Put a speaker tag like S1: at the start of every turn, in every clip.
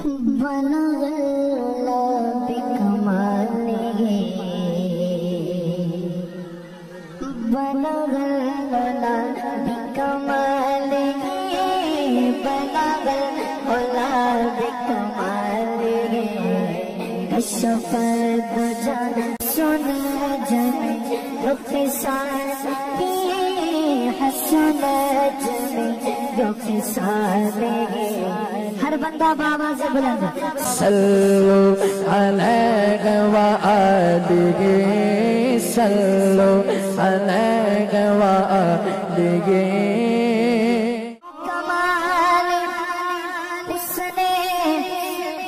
S1: بلغ الله بكماله بلغ الله بكماله بلغ الله بكماله كشف الدجى سن جميع خصاله حسن جميع خصاله ہر بندہ بابا سے بلند
S2: صلو علیہ وآلہ صلو علیہ وآلہ
S1: کمال حسن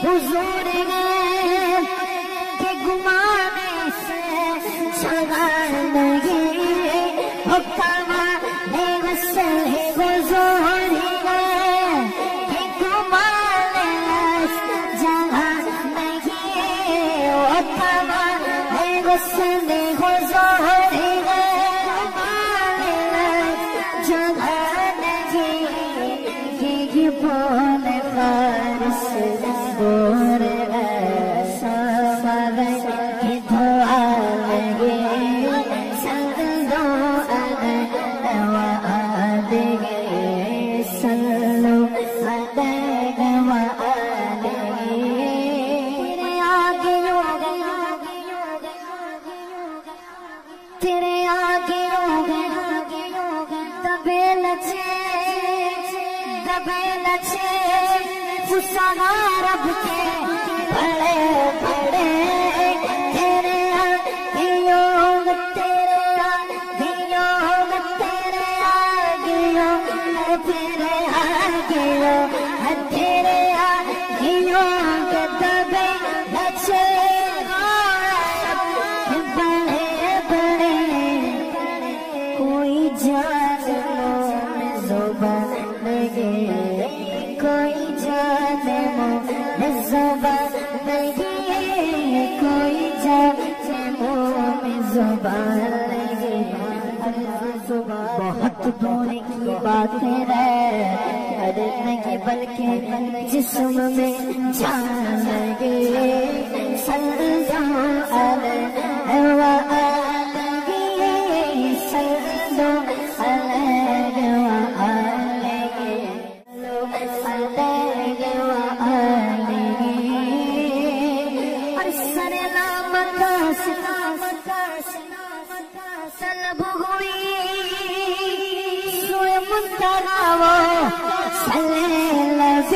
S1: حضور ہے کہ گمانے سے جگہ نہیں وہ کمال حسن حضور ہے کہ گمانے سے جگہ نہیں وہ کمال حسن حضور ہے جگہ نہیں یہ بول فارس دور سامر کی دعا لگے صلو علیہ وآلہ صلو علیہ وآلہ تیرے آگے دبے لچے فسانہ رب کے بڑے بڑے تیرے آگے یوگ تیرے آگے یوگ تیرے آگے یوگ تیرے آگے یوگ تیرے آگے یوگ دبے لچے بڑے بڑے کوئی جان میں زبان لگے کوئی جان میں زبان لگے کوئی جان میں زبان لگے بہت دور کی باتیں رہ نہیں بلکہ جسم میں جان لگے صلو علیہ وآلہ صلو علیہ وآلہ علیہ وآلہ اور سلامت طلب ہوئی سوئے منتہا وہ سلامت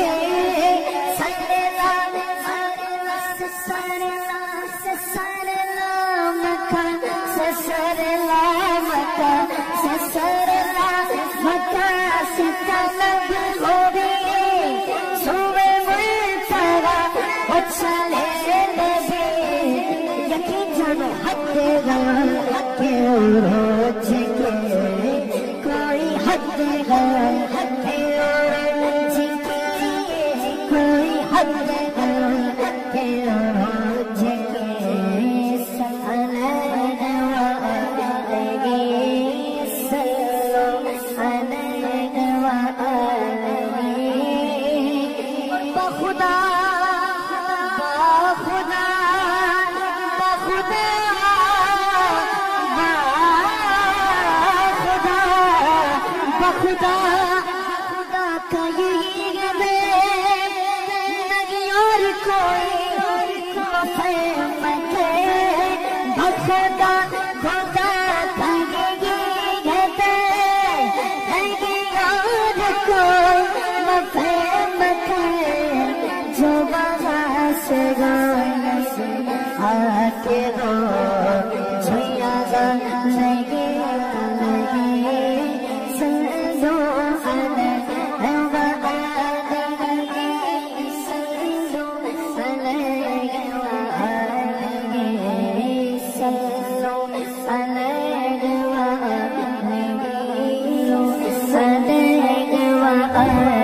S1: کوئی حد کوئی حد خدا کا یہی ہے نہیں اور کوئی مفہوم ہے خدا خدا کا یہی ہے نہیں اور کوئی مفہوم ہے جو وہاں سے گانے سے آ کے رو چھیا نہیں I